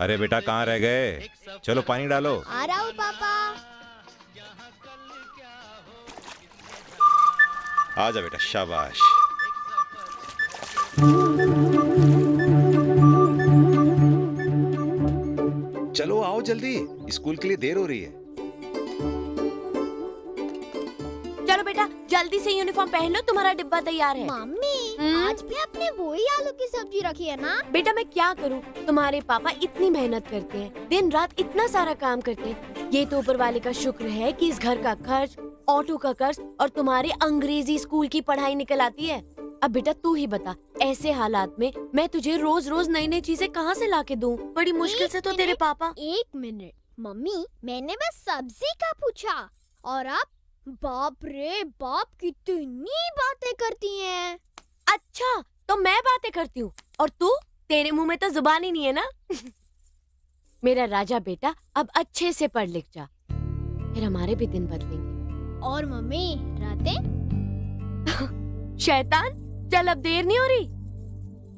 अरे बेटा कहाँ रह गए? चलो पानी डालो। आ रहा हूँ पापा। आजा बेटा, शाबाश। चलो आओ जल्दी, स्कूल के लिए देर हो रही है। चलो बेटा जल्दी से यूनिफॉर्म पहन लो, तुम्हारा डिब्बा तैयार है। मम्मी आज भी आपने वही आलू की सब्जी रखी है ना? बेटा मैं क्या करूं, तुम्हारे पापा इतनी मेहनत करते हैं, दिन रात इतना सारा काम करते हैं। ये तो ऊपर वाले का शुक्र है कि इस घर का खर्च, ऑटो का कर्ज और तुम्हारे अंग्रेजी स्कूल की पढ़ाई निकल आती है। अब बेटा तू ही बता, ऐसे हालात में मैं तुझे रोज रोज नई नई चीजें कहाँ से लाके दूं? बड़ी मुश्किल से तो तेरे पापा। एक मिनट मम्मी, मैंने बस सब्जी का पूछा और आप बाप रे बाप कितनी बातें करती हैं। अच्छा तो मैं बातें करती हूँ और तू, तेरे मुंह में तो जुबान ही नहीं है ना। मेरा राजा बेटा अब अच्छे से पढ़ लिख जा, फिर हमारे भी दिन बदलेंगे। और मम्मी रातें? शैतान, चल अब देर नहीं हो रही।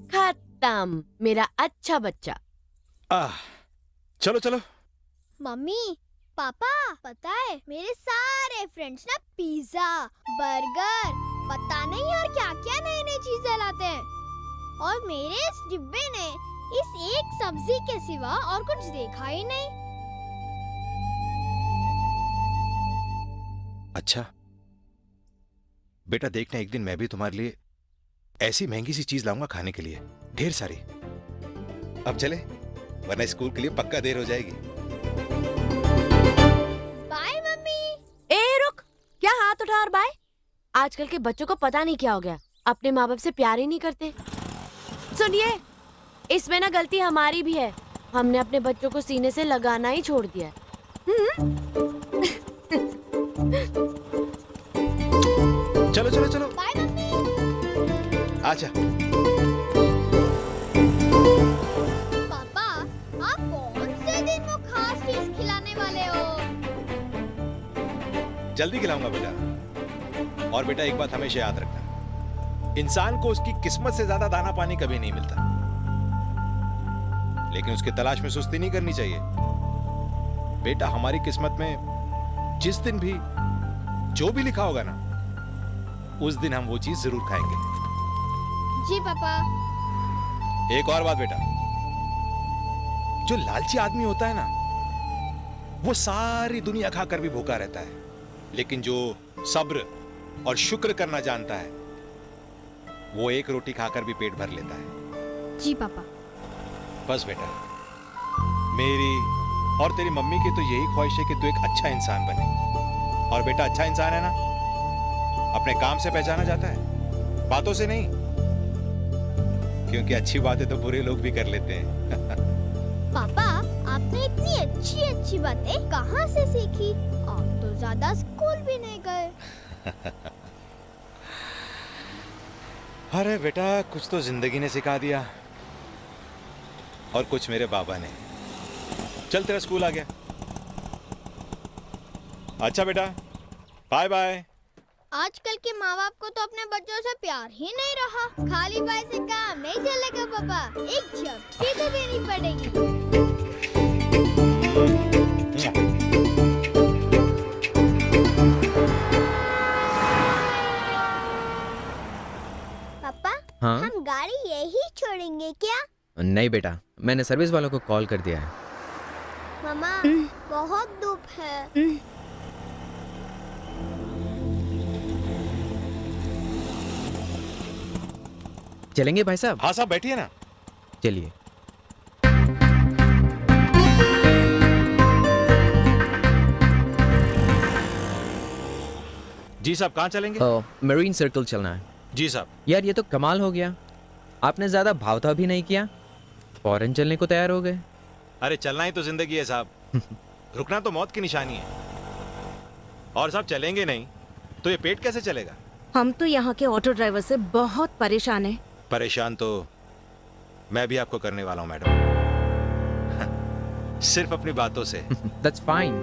खत्म मेरा अच्छा बच्चा। चलो चलो। मम्मी पापा पता है मेरे सारे फ्रेंड्स ना पिज्जा, बर्गर, पता नहीं और क्या क्या नई नई चीजें लाते हैं और मेरे इस डिब्बे ने इस एक सब्जी के सिवा और कुछ देखा ही नहीं। अच्छा बेटा, देखना एक दिन मैं भी तुम्हारे लिए ऐसी महंगी सी चीज लाऊंगा खाने के लिए, ढेर सारी। अब चले, वरना स्कूल के लिए पक्का देर हो जाएगी। Bye mummy. ए रुक, क्या हाथ उठा और बाय? आजकल के बच्चों को पता नहीं क्या हो गया, अपने माँ बाप से प्यार ही नहीं करते। सुनिए, इसमें ना गलती हमारी भी है, हमने अपने बच्चों को सीने से लगाना ही छोड़ दिया है। चलो चलो चलो। Bye mummy. आजा। पापा आप कौन से दिन वो खास चीज खिलाने वाले हो? जल्दी खिलाऊंगा बेटा। और बेटा एक बात हमेशा याद रखना, इंसान को उसकी किस्मत से ज्यादा दाना पानी कभी नहीं मिलता, लेकिन उसकी तलाश में सुस्ती नहीं करनी चाहिए। बेटा हमारी किस्मत में जिस दिन भी जो भी लिखा होगा ना, उस दिन हम वो चीज जरूर खाएंगे। जी पापा। एक और बात बेटा, जो लालची आदमी होता है ना, वो सारी दुनिया खाकर भी भूखा रहता है, लेकिन जो सब्र और शुक्र करना जानता है, वो एक रोटी खाकर भी पेट भर लेता है। जी पापा। बस बेटा, मेरी और तेरी मम्मी की तो यही ख्वाहिश है कि तू एक अच्छा इंसान बने। और बेटा अच्छा इंसान है ना, अपने काम से पहचाना जाता है, बातों से नहीं, क्योंकि अच्छी बातें तो बुरे लोग भी कर लेते हैं। पापा आपने इतनी अच्छी अच्छी बातें कहाँ से सीखी? आप तो ज्यादा स्कूल भी नहीं गए। अरे बेटा, कुछ तो जिंदगी ने सिखा दिया और कुछ मेरे बाबा ने। चल तेरा स्कूल आ गया। अच्छा बेटा, बाय बाय। आजकल के माँ बाप को तो अपने बच्चों से प्यार ही नहीं रहा। खाली बाय से काम नहीं चलेगा पापा, एक झपटी तो देनी पड़ेगी। पापा हाँ? हम गाड़ी यही छोड़ेंगे क्या? नहीं बेटा, मैंने सर्विस वालों को कॉल कर दिया है। मामा बहुत धूप है। चलेंगे भाई साहब? हाँ साहब, बैठिए ना। चलिए। जी साहब, कहाँ चलेंगे? मरीन सर्कल चलना है। जी साहब। यार ये तो कमाल हो गया, आपने ज्यादा भावता भी नहीं किया, फौरन चलने को तैयार हो गए। अरे चलना ही तो जिंदगी है साहब, रुकना तो मौत की निशानी है। और साहब चलेंगे नहीं तो ये पेट कैसे चलेगा? हम तो यहाँ के ऑटो ड्राइवर से बहुत परेशान हैं। परेशान तो मैं भी आपको करने वाला हूँ मैडम, सिर्फ अपनी बातों से। That's fine.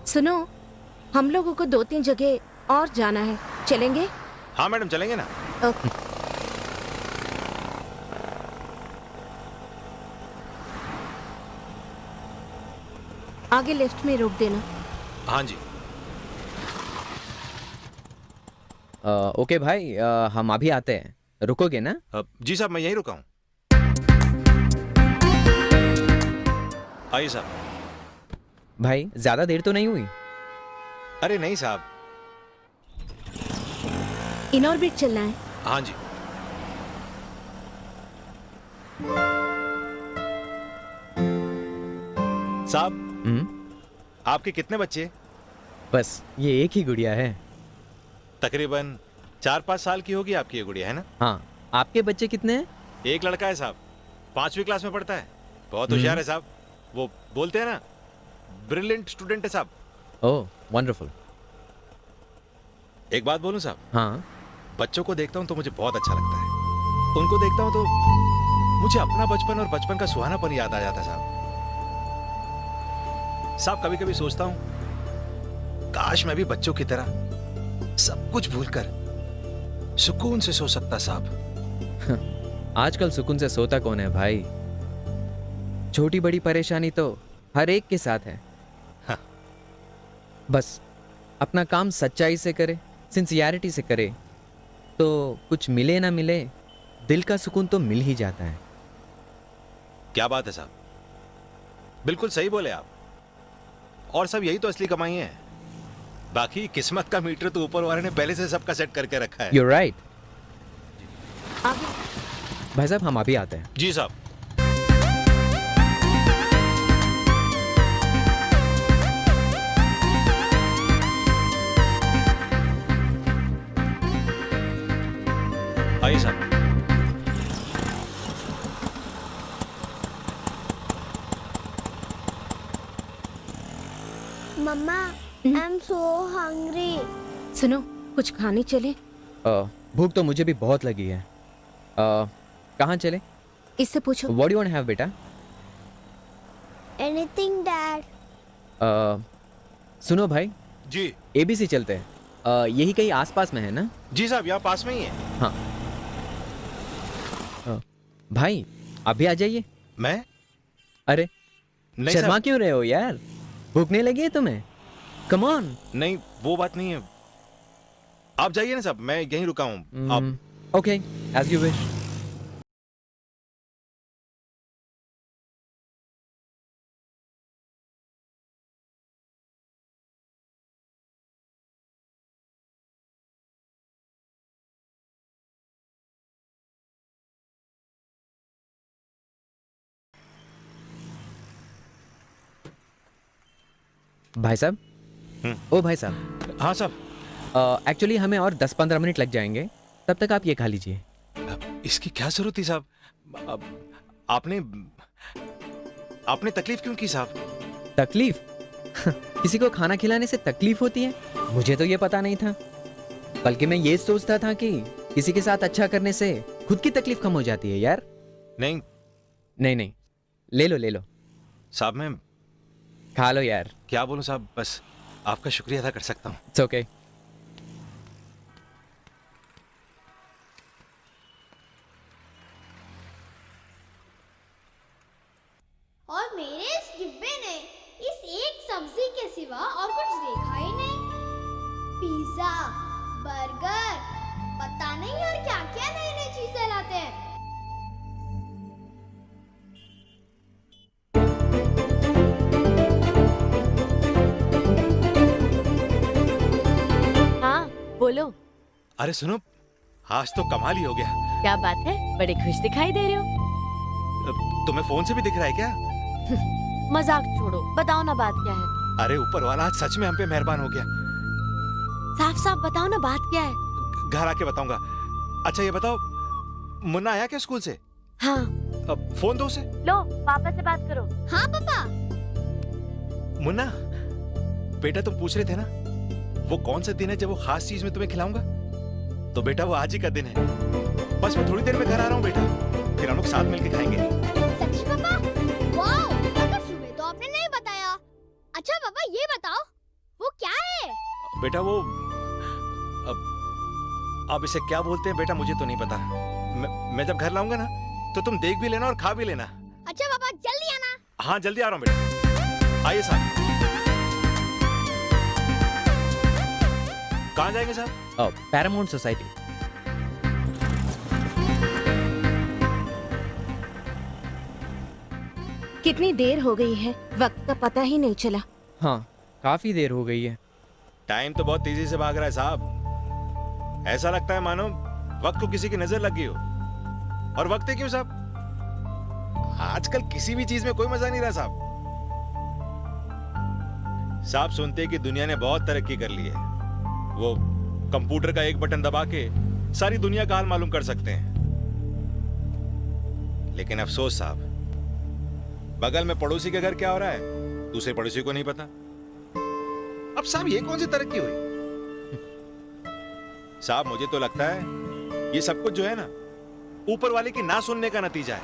सुनो, हम लोगों को 2-3 जगह और जाना है, चलेंगे? हाँ मैडम, चलेंगे ना। ओके। आगे लेफ्ट में रोक देना। हाँ जी। ओके भाई, हम अभी आते हैं, रुकोगे ना? जी साहब, मैं यहीं रुका हूँ। आइए साहब। भाई ज्यादा देर तो नहीं हुई? अरे नहीं साहब। इन ऑर्बिट चलना है। हाँ जी। साहब, आपके कितने बच्चे? बस ये एक ही गुड़िया है। तकरीबन 4-5 साल की होगी आपकी ये गुड़िया, है ना? हाँ, आपके बच्चे कितने हैं? एक लड़का है साहब, 5वीं क्लास में पढ़ता है। बहुत होशियार है साहब। वो बोलते हैं ना, ब्रिलियंट स्टूडेंट है साहब। ओह वंडरफुल। एक बात बोलूं साहब, हाँ, बच्चों को देखता हूं तो मुझे बहुत अच्छा लगता है। उनको देखता हूं तो मुझे अपना बचपन और बचपन का सुहानापन याद आ जाता है साहब। साहब, कभी कभी सोचता हूं काश मैं भी बच्चों की तरह सब कुछ भूलकर सुकून से सो सकता साहब। आजकल सुकून से सोता कौन है भाई? छोटी बड़ी परेशानी तो हर एक के साथ है। हाँ। बस अपना काम सच्चाई से करे, सिंसियरिटी से करे, तो कुछ मिले ना मिले दिल का सुकून तो मिल ही जाता है। क्या बात है साहब, बिल्कुल सही बोले आप। और सब यही तो असली कमाई है। बाकी किस्मत का मीटर तो ऊपर वाले ने पहले से सबका सेट करके रखा है। You're right। आगे। भाई साहब, हम अभी आते हैं। जी साहब। आइए साहब। मम्मा, आई एम सो हंग्री। सुनो, कुछ खाने चले? भूख तो मुझे भी बहुत लगी है। कहाँ चले? इससे पूछो। What do you want to have बेटा? Anything dad. सुनो भाई, जी। ABC चलते हैं। यही कहीं आसपास में है ना? जी साहब, यहाँ पास में ही है। हाँ। भाई अभी आ जाइए। मैं? अरे नहीं शर्मा साहब, क्यों रहे हो यार? भूख नहीं लगी है तुम्हें? Come on. नहीं, वो बात नहीं है। आप जाइए ना साहब, मैं यहीं रुका हूँ। आप ओके, एज यू विश। भाई साहब, ओ भाई साहब, हाँ साहब। एक्चुअली हमें और 10-15 मिनट लग जाएंगे, तब तक आप ये खा लीजिए। इसकी क्या जरूरत थी साहब? आपने आपने तकलीफ क्यों की साहब? तकलीफ? किसी को खाना खिलाने से तकलीफ होती है? मुझे तो ये पता नहीं था, बल्कि मैं ये सोचता था कि किसी के साथ अच्छा करने से खुद की तकलीफ कम हो जाती है यार। नहीं नहीं नहीं, ले लो ले लो साहब, मैं खा लो यार। क्या बोलूं साहब, बस आपका शुक्रिया अदा कर सकता हूँ। It's okay. और मेरे इस डिब्बे ने इस एक सब्जी के सिवा और कुछ देखा ही नहीं। पिज्जा, बर्गर, पता नहीं और क्या क्या नई नई चीजें लाते हैं। हाँ बोलो। अरे सुनो, आज तो कमाल ही हो गया। क्या बात है, बड़े खुश दिखाई दे रहे हो। तुम्हें फोन से भी दिख रहा है क्या? मजाक छोड़ो, बताओ ना बात क्या है। अरे ऊपर वाला आज सच में हम पे मेहरबान हो गया। साफ साफ बताओ ना बात क्या है। घर आके बताऊंगा। अच्छा ये बताओ, मुन्ना आया क्या स्कूल से? हाँ। अब फोन दो उसे। लो पापा से बात करो। हाँ पापा। मुन्ना बेटा, तुम पूछ रहे थे ना वो कौन सा दिन है जब वो खास चीज में तुम्हें खिलाऊंगा? तो बेटा वो आज ही का दिन है। बस मैं थोड़ी देर में घर आ रहा हूँ बेटा, फिर हम लोग साथ मिलके खाएंगे। सच्ची पापा? वाओ, मगर सुबह तो आपने नहीं बताया। अच्छा पापा ये बताओ, वो क्या है? बेटा वो अब इसे क्या बोलते हैं बेटा, मुझे तो नहीं पता। मैं जब घर लाऊंगा ना तो तुम देख भी लेना और खा भी लेना। अच्छा पापा जल्दी आना। हाँ जल्दी आ रहा हूँ बेटा। आइए साहब। कहाँ जाएंगे साहब? Paramount society. कितनी देर हो गई है, वक्त का पता ही नहीं चला। हाँ, काफी देर हो गई है। टाइम तो बहुत तेजी से भाग रहा है साहब। ऐसा लगता है मानो वक्त को किसी की नजर लग गई हो। और वक्त है क्यों साहब? आजकल किसी भी चीज में कोई मजा नहीं रहा साहब। साहब सुनते हैं कि दुनिया ने बहुत तरक्की कर ली है। वो कंप्यूटर का एक बटन दबा के सारी दुनिया का हाल मालूम कर सकते हैं। लेकिन अफसोस साहब, बगल में पड़ोसी के घर क्या हो रहा है दूसरे पड़ोसी को नहीं पता। अब साहब ये कौन सी तरक्की हुई? साहब मुझे तो लगता है ये सब कुछ जो है ना, ऊपर वाले की ना सुनने का नतीजा है।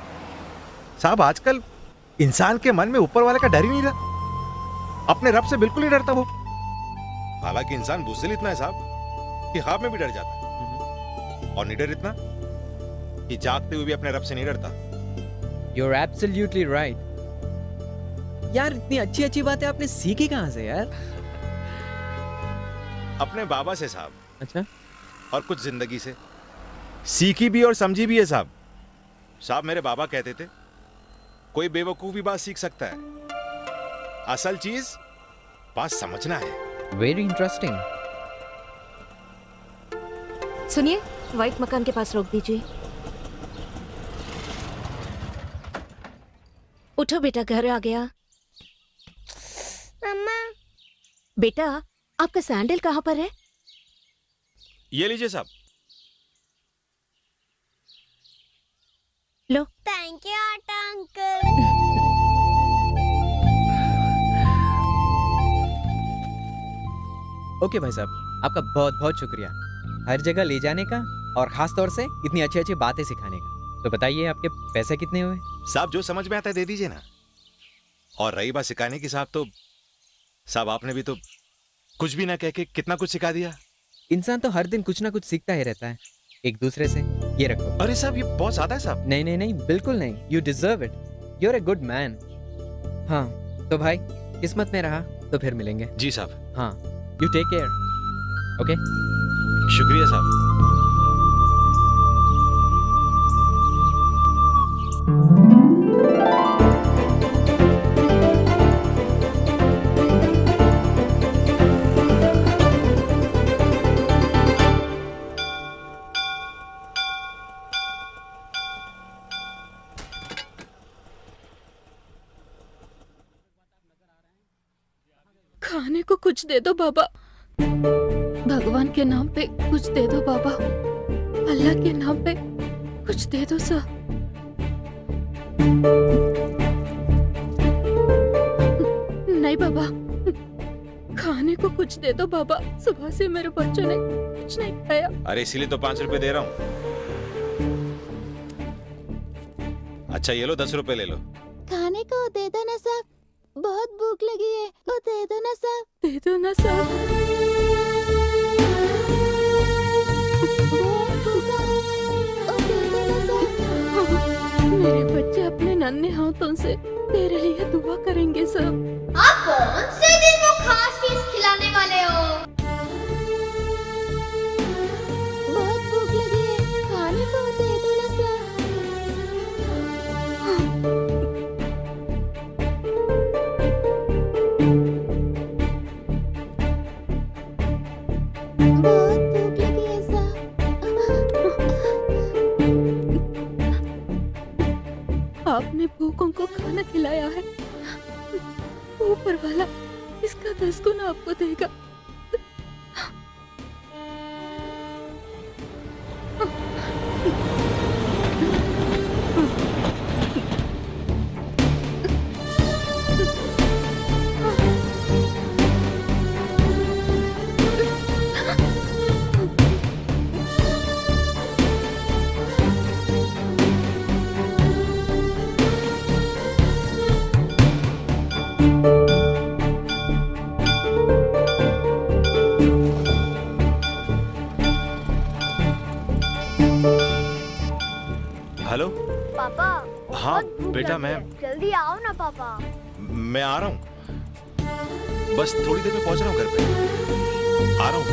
साहब आजकल इंसान के मन में ऊपर वाले का डर ही नहीं रहा। अपने रब से बिल्कुल नहीं डरता वो। हालांकि इंसान बुज़दिल इतना है साहब कि ख्वाब में भी डर जाता है, और निडर इतना कि जागते हुए भी अपने रब से नहीं डरता। You're absolutely right. यार इतनी अच्छी अच्छी बातें आपने सीखी कहाँ से यार? अपने बाबा से साहब, अच्छा, और कुछ जिंदगी से सीखी भी और समझी भी है साहब। साहब मेरे बाबा कहते थे कोई बेवकूफ भी बात सीख सकता है, असल चीज बात समझना है। Very interesting. सुनिए, व्हाइट मकान के पास रोक दीजिए। उठो बेटा, घर आ गया। मम्मा बेटा, आपका सैंडल कहाँ पर है? ये लीजिए साहब। लो। थैंक यू आटा अंकल। ओके भाई साहब, आपका बहुत बहुत शुक्रिया हर जगह ले जाने का और खास तौर से इतनी अच्छी अच्छी बातें सिखाने का। तो बताइए आपके पैसे कितने हुए? साहब जो समझ में आता है दे दीजिए ना। और रही बात सिखाने की साहब, तो साहब आपने भी तो कुछ भी ना कह के कितना कुछ सिखा दिया। इंसान तो हर दिन कुछ ना कुछ सीखता ही रहता है एक दूसरे से। ये रखो। अरे साहब ये बहुत ज्यादा है साहब। नहीं नहीं नहीं, बिल्कुल नहीं। You deserve it. You are a good man. हाँ तो भाई, किस्मत में रहा तो फिर मिलेंगे। जी साहब। हाँ, यू टेक केयर। ओके, शुक्रिया साहब। खाने को कुछ दे दो बाबा, भगवान के नाम पे कुछ दे दो बाबा, अल्लाह के नाम पे कुछ दे दो सर। नहीं बाबा, खाने को कुछ दे दो बाबा, सुबह से मेरे बच्चों ने कुछ नहीं खाया। अरे इसीलिए तो 5 रुपए दे रहा हूँ। अच्छा ये लो 10 रुपए ले लो। खाने को दे दो ना साहब, बहुत भूख लगी है, वो दे दो ना साहब। दे दो ना सर। बहुत भूखा, वो दे दो ना साहब। मेरे बच्चे अपने नन्हे हाथों से तेरे लिए दुआ करेंगे सब। आप कौन से दिन वो खास चीज खिलाने वाले हो? बहुत भूख लगी है, खाने को दे दो ना साहब। बहुत भूख लगी है साहब। आपने भूखों को खाना खिलाया है, ऊपर वाला इसका 10 गुना आपको देगा। हेलो। पापा हाँ बहुत भूख बेटा, लगी है, जल्दी आओ ना पापा। मैं आ रहा हूँ, बस थोड़ी देर में पहुंच रहा हूँ घर पे। आ रहा हूँ।